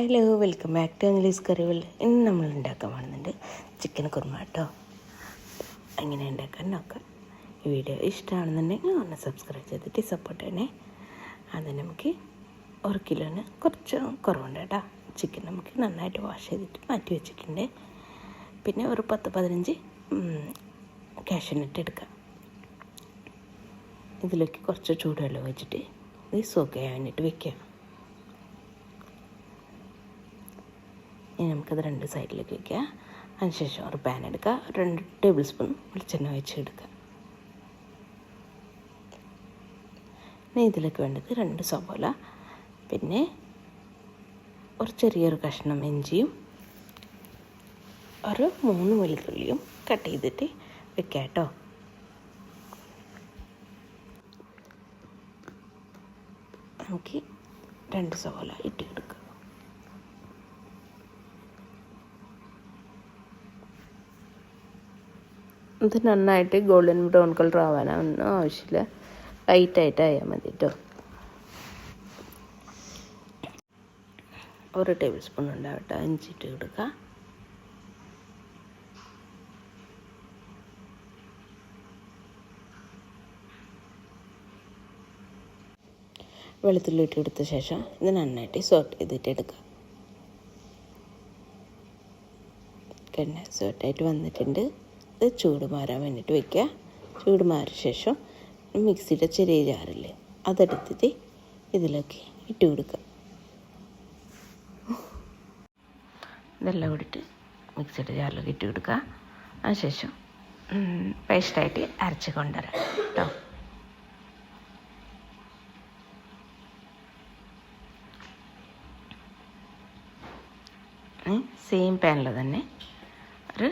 Hello, welcome back to English കറികൾ. ഇന്ന് നമ്മൾ ഉണ്ടാക്കാൻ പോകുന്നുണ്ട് ചിക്കൻ കുറുമ കേട്ടോ. എങ്ങനെ ഉണ്ടാക്കാൻ നോക്കാം. ഈ വീഡിയോ ഇഷ്ടമാണെന്നുണ്ടെങ്കിൽ ഒന്ന് സബ്സ്ക്രൈബ് ചെയ്തിട്ട് സപ്പോർട്ട് ചെയ്യണേ. അത് നമുക്ക് 1 കിലോന് കുറച്ച് കുറവുണ്ട് കേട്ടോ. ചിക്കൻ നമുക്ക് നന്നായിട്ട് വാഷ് ചെയ്തിട്ട് മാറ്റി വെച്ചിട്ടുണ്ട്. പിന്നെ ഒരു 10-15 കാഷ്യൂനട്ട് എടുക്കാം. ഇതിലേക്ക് കുറച്ച് ചൂടുവെള്ളം വെച്ചിട്ട് ഇത് സോക്ക് ചെയ്യാൻ വേണ്ടിയിട്ട് വെക്കാം. ഇനി നമുക്കത് 2 സൈഡിലേക്ക് വയ്ക്കുക. അതിനുശേഷം ഒരു പാൻ എടുക്കുക. 2 ടേബിൾ സ്പൂൺ വെളിച്ചെണ്ണ വെച്ചെടുക്കുക. ഇനി ഇതിലേക്ക് വേണ്ടത് 2 സവോള, പിന്നെ ഒരു ചെറിയൊരു കഷ്ണം ഇഞ്ചിയും ഒരു 3 വെളുത്തുള്ളിയും കട്ട് ചെയ്തിട്ട് വെക്കാം കേട്ടോ. നമുക്ക് 2 സവോള ഇട്ട് കൊടുക്കുക. ഇത് നന്നായിട്ട് ഗോൾഡൻ ബ്രൗൺ കളർ ആവാനൊന്നും ആവശ്യമില്ല, ലൈറ്റായിട്ട് ആയാൽ മതി കേട്ടോ. 1 ടേബിൾ സ്പൂൺ ഉണ്ടാവട്ടെ ഇഞ്ചി ഇട്ട് കൊടുക്കുക. വെളുത്തുള്ളി ഇട്ട് കൊടുത്ത ശേഷം ഇത് നന്നായിട്ട് സോട്ട് ചെയ്തിട്ട് എടുക്കുക. സോട്ടായിട്ട് വന്നിട്ടുണ്ട്. ഇത് ചൂട് മാറാൻ വേണ്ടിയിട്ട് വയ്ക്കുക. ചൂട് മാറിയ ശേഷം മിക്സിയുടെ ചെറിയ ജാറില്ലേ അതെടുത്തിട്ട് ഇതിലേക്ക് ഇട്ട് കൊടുക്കുക. ഇതെല്ലാം കൂടിയിട്ട് മിക്സിയുടെ ജാറിലേക്ക് ഇട്ട് കൊടുക്കുക. അതിനുശേഷം പേസ്റ്റായിട്ട് അരച്ച് കൊണ്ടുവരാം കേട്ടോ. സെയിം പാനിൽ തന്നെ ഒരു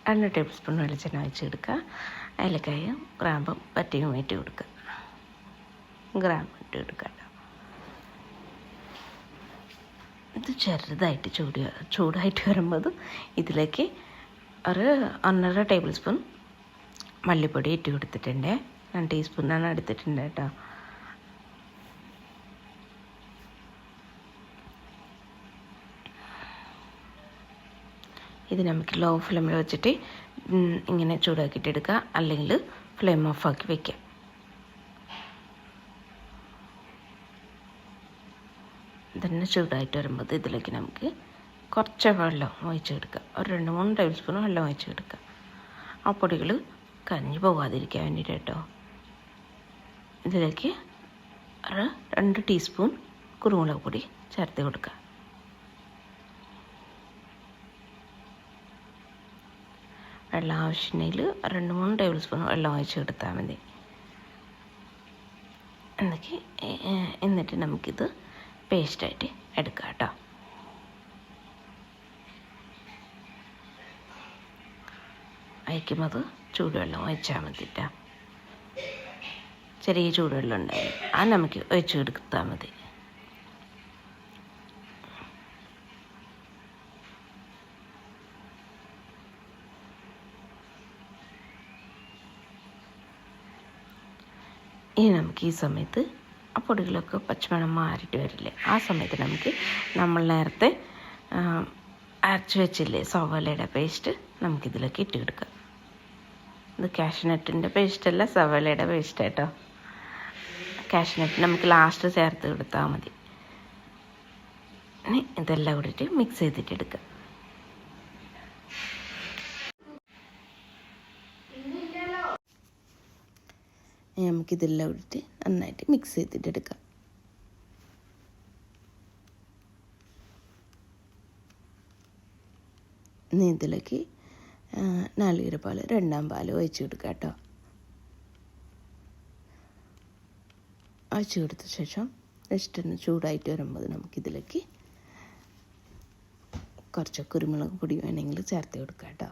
2 ടേബിൾ സ്പൂൺ വെളിച്ചെണ്ണ വെച്ചെടുക്കുക. ഏലക്കായും ഗ്രാമ്പും പറ്റയും ഇട്ട് കൊടുക്കുക. ഗ്രാമ്പ് ഇട്ട് കൊടുക്കുക. ഇത് ചെറുതായിട്ട് ചൂടായിട്ട് വരുമ്പോൾ ഇതിലേക്ക് ഒരു 1.5 ടേബിൾ സ്പൂൺ മല്ലിപ്പൊടി ഇട്ട് കൊടുത്തിട്ടുണ്ട്. 2 ടീസ്പൂണാണ് എടുത്തിട്ടുണ്ട് കേട്ടോ. ഇത് നമുക്ക് ലോ ഫ്ലെയിമിൽ വെച്ചിട്ട് ഇങ്ങനെ ചൂടാക്കിയിട്ട് എടുക്കുക, അല്ലെങ്കിൽ ഫ്ലെയിം ഓഫാക്കി വയ്ക്കാം. ഇതന്നെ ചൂടായിട്ട് വരുമ്പോൾ ഇതിലേക്ക് നമുക്ക് കുറച്ച് വെള്ളം ഒഴിച്ചെടുക്കുക. ഒരു 2-3 ടേബിൾ സ്പൂൺ വെള്ളം ഒഴിച്ചെടുക്കുക. ആ പൊടികൾ കരിഞ്ഞു പോകാതിരിക്കാൻ വേണ്ടിയിട്ട് കേട്ടോ. ഇതിലേക്ക് ഒരു 2 ടീസ്പൂൺ കുരുമുളക് പൊടി ചേർത്ത് കൊടുക്കുക. വെള്ളം ആവശ്യമെങ്കിൽ 2-3 ടേബിൾ സ്പൂൺ വെള്ളം ഒഴിച്ച് എടുത്താൽ മതി. എന്നിട്ട് നമുക്കിത് പേസ്റ്റായിട്ട് എടുക്കാം കേട്ടോ. അയക്കുമ്പോൾ ചൂടുവെള്ളം ഒഴിച്ചാൽ മതി കേട്ടോ. ചെറിയ ചൂടുവെള്ളം ഉണ്ടാവും, അത് നമുക്ക് ഒഴിച്ച് എടുത്താൽ മതി. ഇനി നമുക്ക് ഈ സമയത്ത് ആ പൊടികളൊക്കെ പച്ചമണം മാറിയിട്ട് വരില്ലേ, ആ സമയത്ത് നമുക്ക് നമ്മൾ നേരത്തെ അരച്ച് വെച്ചില്ലേ സവോളയുടെ പേസ്റ്റ് നമുക്കിതിലേക്ക് ഇട്ട് കൊടുക്കാം. ഇത് കാഷ്യൂനട്ടിൻ്റെ പേസ്റ്റല്ല, സവോളയുടെ പേസ്റ്റ് കേട്ടോ. കാഷ്യൂനട്ട് നമുക്ക് ലാസ്റ്റ് ചേർത്ത് കൊടുത്താൽ മതി. ഇനി ഇതെല്ലാം കൂടിയിട്ട് മിക്സ് ചെയ്തിട്ട് എടുക്കുക. നമുക്കിതെല്ലാം ഇട്ടിട്ട് നന്നായിട്ട് മിക്സ് ചെയ്തിട്ട് എടുക്കാം. ഇനി ഇതിലേക്ക് നാളികേര പാൽ 2-ാം പാൽ ഒഴിച്ച് കൊടുക്കുക കേട്ടോ. ഒഴിച്ച് കൊടുത്ത ശേഷം ജസ്റ്റ് ചൂടായിട്ട് വരുമ്പോൾ നമുക്കിതിലേക്ക് കുറച്ച് കുരുമുളക് പൊടി വേണമെങ്കിൽ ചേർത്ത് കൊടുക്കുക കേട്ടോ.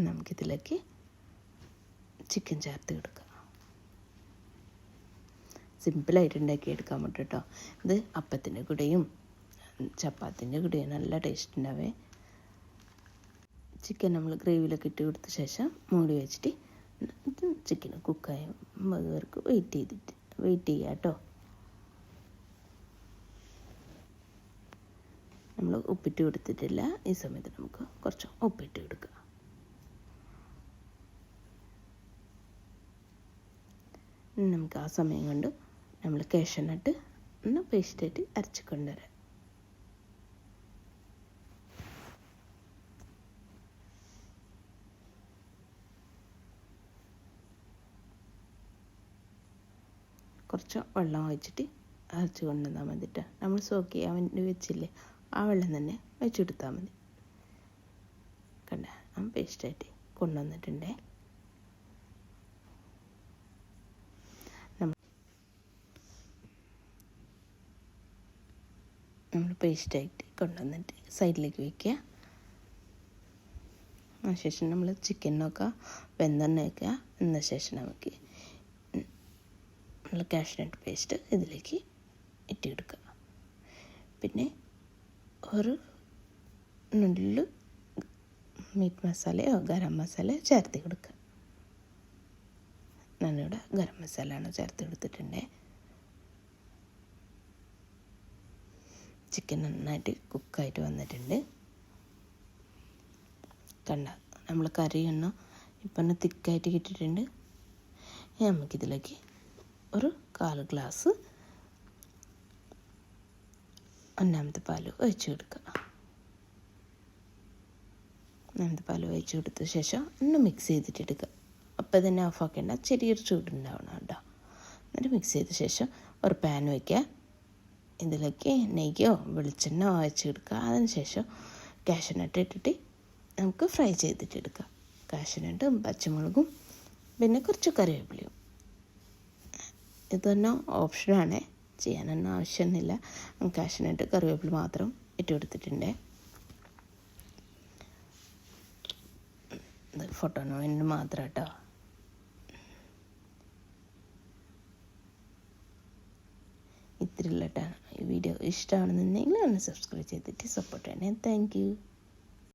നമുക്കിതിലേക്ക് ചിക്കൻ ചേർത്ത് കൊടുക്കുക. സിമ്പിളായിട്ട് ഉണ്ടാക്കിയെടുക്കാൻ പറ്റും കേട്ടോ. ഇത് അപ്പത്തിൻ്റെ കൂടെയും ചപ്പാത്തിൻ്റെ കൂടെയും നല്ല ടേസ്റ്റ് ഉണ്ടാവേ. ചിക്കൻ നമ്മൾ ഗ്രേവിയിലൊക്കെ ഇട്ട് കൊടുത്ത ശേഷം മൂടി വെച്ചിട്ട് ചിക്കൻ കുക്കായ അതുവർക്ക് വെയിറ്റ് ചെയ്യാം കേട്ടോ. നമ്മൾ ഉപ്പിട്ട് കൊടുത്തിട്ടില്ല. ഈ സമയത്ത് നമുക്ക് കുറച്ച് ഉപ്പിട്ട് കൊടുക്കുക. നമുക്ക് ആ സമയം കൊണ്ട് നമ്മൾ കാഷ്യൂനട്ട് ഒന്ന് പേസ്റ്റായിട്ട് അരച്ച് കൊണ്ടുവരാം. കുറച്ച് വെള്ളം ഒഴിച്ചിട്ട് അരച്ച് കൊണ്ടുവന്നാൽ മതിട്ടോ. നമ്മൾ സോക്ക് ചെയ്യാൻ വേണ്ടി വെച്ചില്ലേ, ആ വെള്ളം തന്നെ വെച്ചെടുത്താൽ മതി. കണ്ട പേസ്റ്റായിട്ട് കൊണ്ടുവന്നിട്ടുണ്ടേ. നമ്മൾ പേസ്റ്റായിട്ട് കൊണ്ടുവന്നിട്ട് സൈഡിലേക്ക് വയ്ക്കുക. അതിനുശേഷം നമ്മൾ ചിക്കനൊക്കെ വെന്തെണ്ണ വയ്ക്കുക. എന്ന ശേഷം നമുക്ക് നമ്മൾ കാഷ്യൂനട്ട് പേസ്റ്റ് ഇതിലേക്ക് ഇട്ട് കൊടുക്കുക. പിന്നെ ഒരു നുള്ളു മീറ്റ് മസാലയോ ഗരം മസാലയോ ചേർത്ത് കൊടുക്കുക. ഞാനിവിടെ ഗരം മസാലയാണ് ചേർത്ത് കൊടുത്തിട്ടുണ്ട്. ചിക്കൻ നന്നായിട്ട് കുക്കായിട്ട് വന്നിട്ടുണ്ട്. കണ്ട നമ്മൾ കറിയൊന്നും ഇപ്പം തിക്കായിട്ട് കിട്ടിയിട്ടുണ്ട്. നമുക്കിതിലേക്ക് ഒരു 1/4 ഗ്ലാസ് ഒന്നാമത്തെ പാൽ ഒഴിച്ച് കൊടുക്കുക. ഒന്നാമത്തെ പാൽ ഒഴിച്ച് കൊടുത്ത ശേഷം ഒന്ന് മിക്സ് ചെയ്തിട്ട് എടുക്കുക. അപ്പം തന്നെ ഓഫാക്കേണ്ട, ചെറിയൊരു ചൂടുണ്ടാവണം കേട്ടോ. എന്നിട്ട് മിക്സ് ചെയ്ത ശേഷം ഒരു പാൻ വയ്ക്കുക. ഇതിലേക്ക് നെയ്യോ വെളിച്ചെണ്ണ ഒഴിച്ച് കൊടുക്കുക. അതിന് ശേഷം കാഷ്യൂനട്ട് ഇട്ടിട്ട് നമുക്ക് ഫ്രൈ ചെയ്തിട്ടെടുക്കാം. കാഷ്യൂനട്ടും പച്ചമുളകും പിന്നെ കുറച്ച് കറിവേപ്പിലയും. ഇത് തന്നെ ഓപ്ഷനാണ്, ചെയ്യാനൊന്നും ആവശ്യമൊന്നുമില്ല. കാഷ്യൂനട്ട് കറിവേപ്പില മാത്രം ഇട്ട് കൊടുത്തിട്ടുണ്ട്. ഇത് ഫോട്ടോന് വേണ്ടി മാത്രം കേട്ടോ. ഇത്രയുള്ള ഈ വീഡിയോ ഇഷ്ടമാണെന്നുണ്ടെങ്കിൽ ഒന്ന് സബ്സ്ക്രൈബ് ചെയ്തിട്ട് സപ്പോർട്ട് ചെയ്യണേ. Thank you.